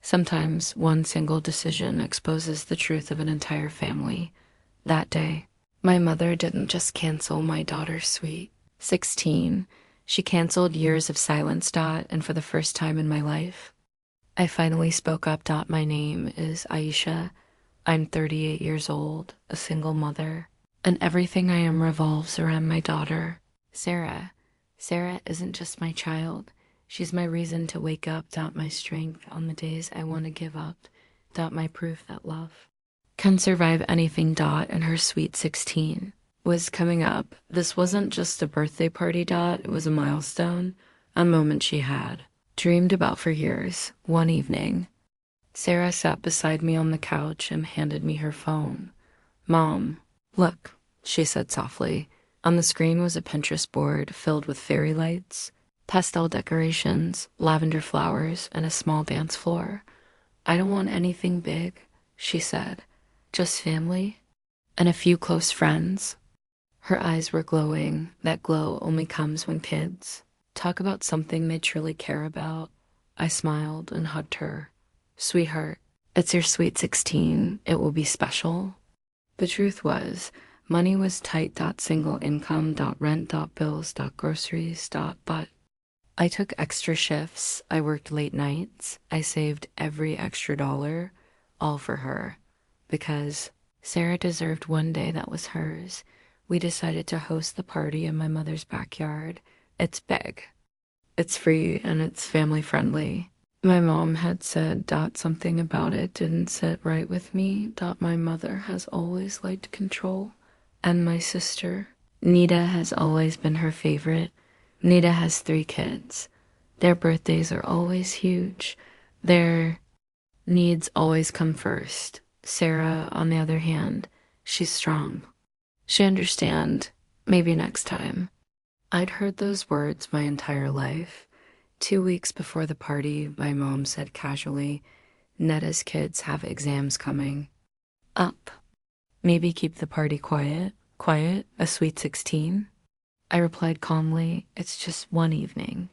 Sometimes one single decision exposes the truth of an entire family. That day, my mother didn't just cancel my daughter's sweet 16. She canceled years of silence. And for the first time in my life, I finally spoke up. My name is Aisha. I'm 38 years old, a single mother, and everything I am revolves around my daughter, Sarah. Sarah isn't just my child. She's my reason to wake up. My strength on the days I want to give up. My proof that love can survive anything. And her sweet 16 was coming up. This wasn't just a birthday party. It was a milestone, a moment she had dreamed about for years. One evening, Sarah sat beside me on the couch and handed me her phone. "Mom, look," she said softly. On the screen was a Pinterest board filled with fairy lights, pastel decorations, lavender flowers, and a small dance floor. "I don't want anything big," she said. "Just family and a few close friends." Her eyes were glowing. That glow only comes when kids talk about something they truly care about. I smiled and hugged her. "Sweetheart, it's your sweet 16. It will be special." The truth was, money was tight. Single income. Rent. Bills. Groceries. But I took extra shifts. I worked late nights. I saved every extra dollar, all for her, because Sarah deserved one day that was hers. We decided to host the party in my mother's backyard. It's big, it's free, and it's family friendly. My mom had said something about it didn't sit right with me. My mother has always liked control, and my sister, Nita, has always been her favorite. Nita has 3 kids. Their birthdays are always huge. Their needs always come first. Sarah, on the other hand, she's strong. She understand. Maybe next time. I'd heard those words my entire life. 2 weeks before the party, my mom said casually, "Netta's kids have exams coming up. Maybe keep the party quiet. Quiet, a sweet 16. I replied calmly, "It's just one evening.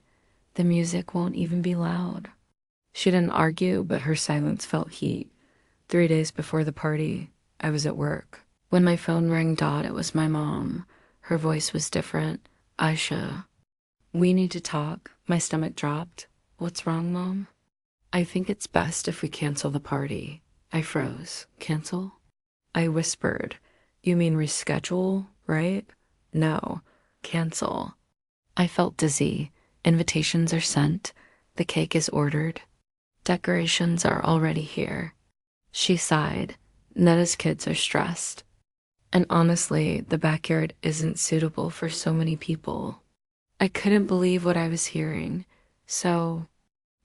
The music won't even be loud." She didn't argue, but her silence felt heat. 3 days before the party, I was at work. When my phone rang. It was my mom. Her voice was different. "Aisha, we need to talk." My stomach dropped. "What's wrong, Mom?" "I think it's best if we cancel the party." I froze. "Cancel?" I whispered. "You mean reschedule, right?" "No, cancel." I felt dizzy. Invitations are sent. The cake is ordered. Decorations are already here. She sighed. Netta's kids are stressed. And honestly, the backyard isn't suitable for so many people. I couldn't believe what I was hearing. "So,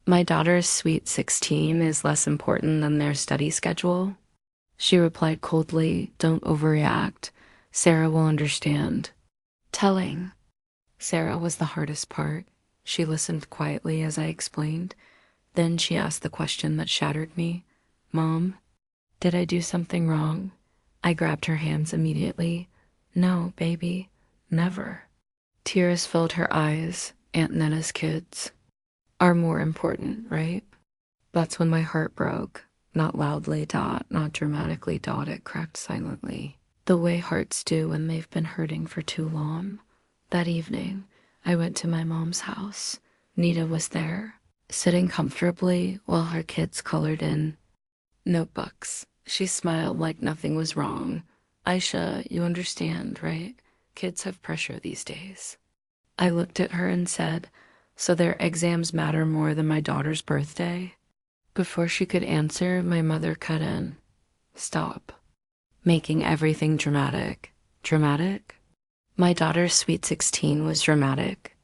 my daughter's sweet 16 is less important than their study schedule?" She replied coldly, "Don't overreact. Sarah will understand." Telling Sarah was the hardest part. She listened quietly as I explained. Then she asked the question that shattered me. "Mom, did I do something wrong?" I grabbed her hands immediately. "No, baby, never." Tears filled her eyes. "Aunt Netta's kids are more important, right?" That's when my heart broke. Not loudly. Not dramatically. It cracked silently. The way hearts do when they've been hurting for too long. That evening, I went to my mom's house. Nita was there, sitting comfortably while her kids colored in notebooks. She smiled like nothing was wrong. "Aisha, you understand, right? Kids have pressure these days." I looked at her and said, "So their exams matter more than my daughter's birthday?" Before she could answer, my mother cut in. "Stop making everything dramatic." "Dramatic?" "My daughter's sweet 16 was dramatic."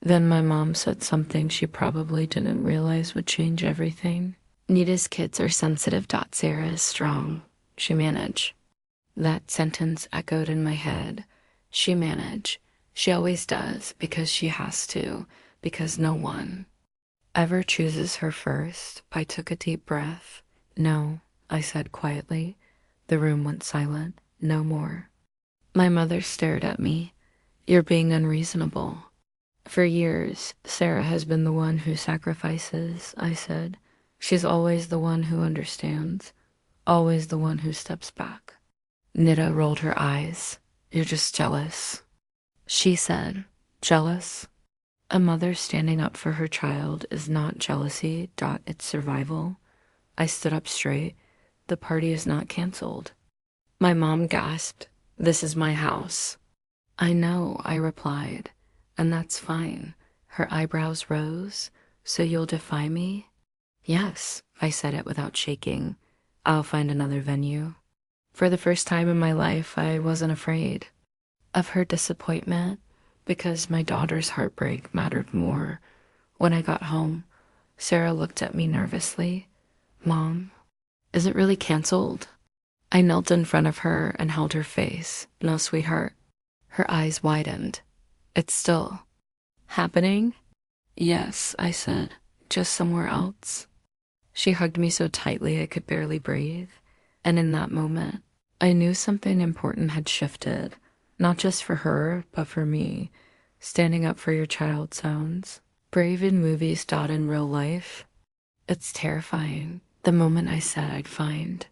Then my mom said something she probably didn't realize would change everything. "Nita's kids are sensitive. Sarah is strong. She manage." That sentence echoed in my head. She manage. She always does, because she has to, because no one ever chooses her first. I took a deep breath. "No," I said quietly. The room went silent. "No more." My mother stared at me. "You're being unreasonable." "For years, Sarah has been the one who sacrifices," I said. She's always the one who understands, always the one who steps back. Nita rolled her eyes. You're just jealous. She said, jealous? A mother standing up for her child is not jealousy. It's survival. I stood up straight. The party is not canceled. My mom gasped. This is my house. I know, I replied, and that's fine. Her eyebrows rose. So you'll defy me? Yes, I said it without shaking. I'll find another venue. For the first time in my life, I wasn't afraid of her disappointment because my daughter's heartbreak mattered more. When I got home, Sarah looked at me nervously. Mom, is it really canceled? I knelt in front of her and held her face. No, sweetheart. Her eyes widened. It's still happening? Yes, I said, just somewhere else. She hugged me so tightly I could barely breathe. And in that moment, I knew something important had shifted, not just for her, but for me. Standing up for your child sounds brave in movies, in real life. It's terrifying. The moment I said I'd find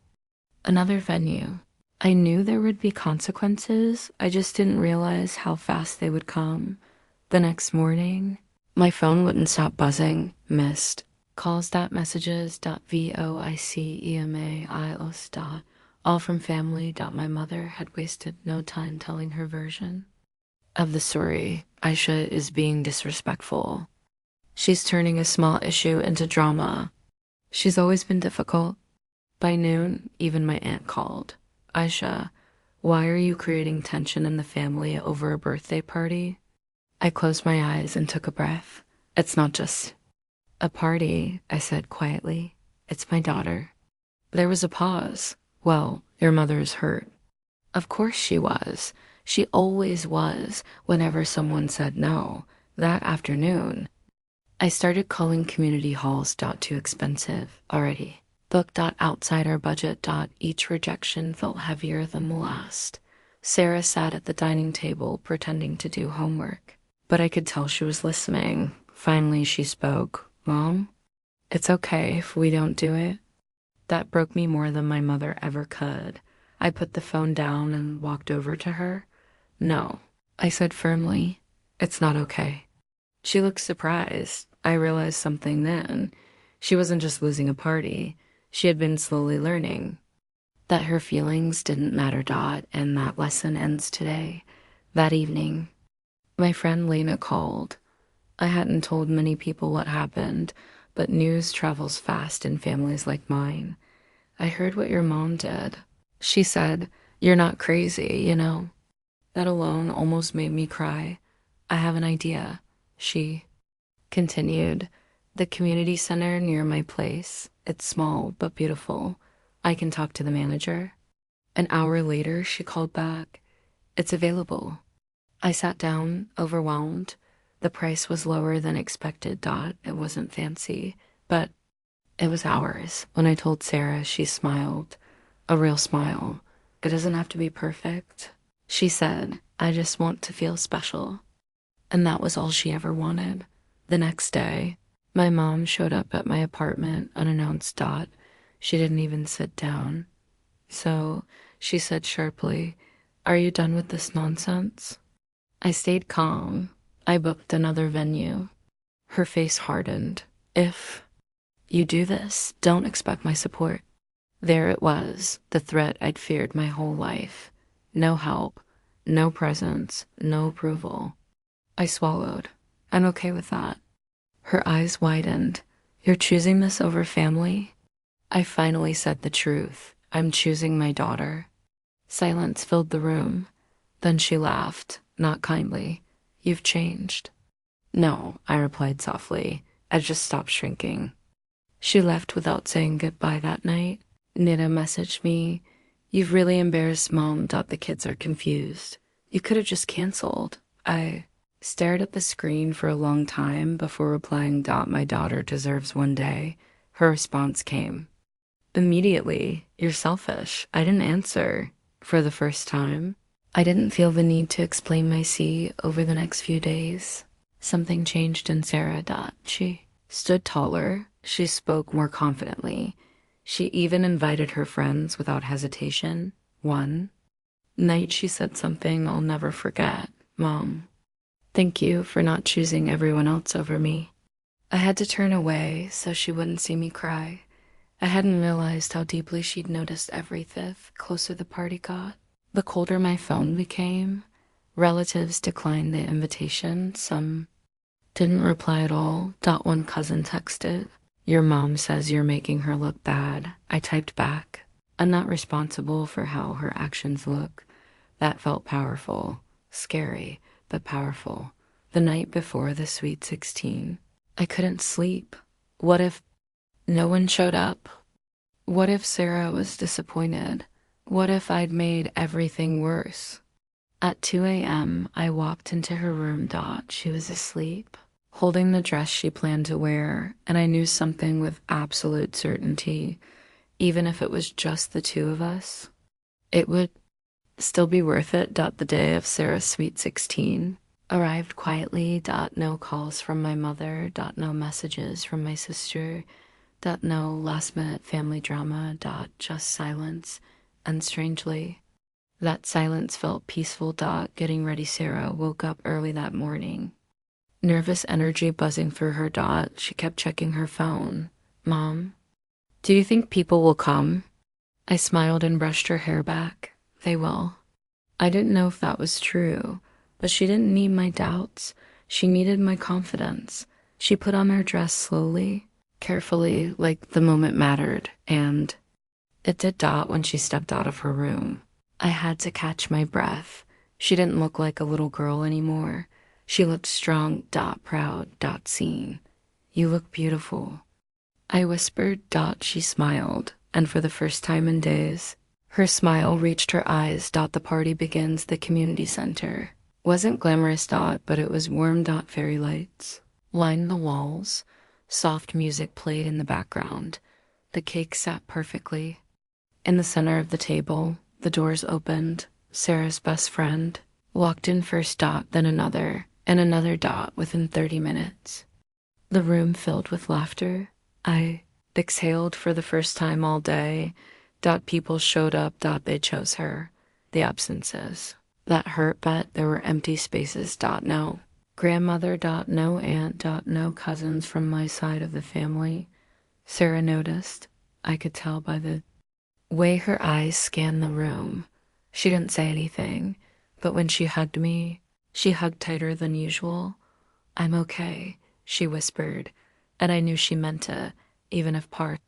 another venue, I knew there would be consequences. I just didn't realize how fast they would come. The next morning, my phone wouldn't stop buzzing. Missed. Calls, messages, voicemails, all from family. My mother had wasted no time telling her version of the story. Aisha is being disrespectful. She's turning a small issue into drama. She's always been difficult. By noon, even my aunt called. Aisha, why are you creating tension in the family over a birthday party? I closed my eyes and took a breath. It's not just a party, I said quietly. It's my daughter. There was a pause. Well, your mother's hurt. Of course she was. She always was whenever someone said no. That afternoon, I started calling community halls. Too expensive already. Booked. Outside our budget. Each rejection felt heavier than the last. Sarah sat at the dining table pretending to do homework, but I could tell she was listening. Finally, she spoke. Mom, it's okay if we don't do it. That broke me more than my mother ever could. I put the phone down and walked over to her. No, I said firmly, it's not okay. She looked surprised. I realized something then. She wasn't just losing a party. She had been slowly learning that her feelings didn't matter. And that lesson ends today. That evening, my friend Lena called. I hadn't told many people what happened, but news travels fast in families like mine. I heard what your mom did. She said, you're not crazy, you know. That alone almost made me cry. I have an idea. She continued. The community center near my place. It's small but beautiful. I can talk to the manager. An hour later, she called back. It's available. I sat down, overwhelmed. The price was lower than expected. It wasn't fancy, but it was ours. When I told Sarah, she smiled. A real smile. It doesn't have to be perfect. She said, I just want to feel special. And that was all she ever wanted. The next day, my mom showed up at my apartment unannounced. She didn't even sit down. So she said sharply, are you done with this nonsense? I stayed calm. I booked another venue. Her face hardened. If you do this, don't expect my support. There it was, the threat I'd feared my whole life. No help, no presence, no approval. I swallowed. I'm okay with that. Her eyes widened. You're choosing this over family? I finally said the truth. I'm choosing my daughter. Silence filled the room. Then she laughed, not kindly. You've changed. No, I replied softly. I just stopped shrinking. She left without saying goodbye that night. Nita messaged me. You've really embarrassed Mom. The kids are confused. You could have just canceled. I stared at the screen for a long time before replying. My daughter deserves one day. Her response came immediately. You're selfish. I didn't answer. For the first time, I didn't feel the need to explain my over the next few days. Something changed in Sarah. She stood taller. She spoke more confidently. She even invited her friends without hesitation. One night she said something I'll never forget. Mom, thank you for not choosing everyone else over me. I had to turn away so she wouldn't see me cry. I hadn't realized how deeply she'd noticed everything closer the party got. The colder my phone became, relatives declined the invitation. Some didn't reply at all. One cousin texted, "Your mom says you're making her look bad." I typed back, "I'm not responsible for how her actions look." That felt powerful. Scary, but powerful. The night before the Sweet 16, I couldn't sleep. What if no one showed up? What if Sarah was disappointed? What if I'd made everything worse? At 2 a.m., I walked into her room. She was asleep, holding the dress she planned to wear, and I knew something with absolute certainty. Even if it was just the two of us, it would still be worth it. The day of Sarah's Sweet 16 arrived quietly. No calls from my mother. No messages from my sister. No last-minute family drama. Just silence. And strangely, that silence felt peaceful. Getting ready, Sarah woke up early that morning. Nervous energy buzzing through her. She kept checking her phone. "Mom, do you think people will come?" I smiled and brushed her hair back. "They will." I didn't know if that was true, but she didn't need my doubts. She needed my confidence. She put on her dress slowly, carefully, like the moment mattered, and it did. When she stepped out of her room, I had to catch my breath. She didn't look like a little girl anymore. She looked strong. Proud. Seen. "You look beautiful." I whispered. She smiled, and for the first time in days, her smile reached her eyes. The party begins. The community center wasn't glamorous. But it was warm. Fairy lights lined the walls. Soft music played in the background. The cake sat perfectly. In the center of the table, the doors opened. Sarah's best friend walked in first. Then another, and another. Within 30 minutes, the room filled with laughter. I exhaled for the first time all day. People showed up. They chose her. The absences that hurt, but there were empty spaces. No grandmother. No aunt. No cousins from my side of the family. Sarah noticed. I could tell by the way her eyes scanned the room. She didn't say anything, but when she hugged me, she hugged tighter than usual. "I'm okay," she whispered, and I knew she meant it, even if parts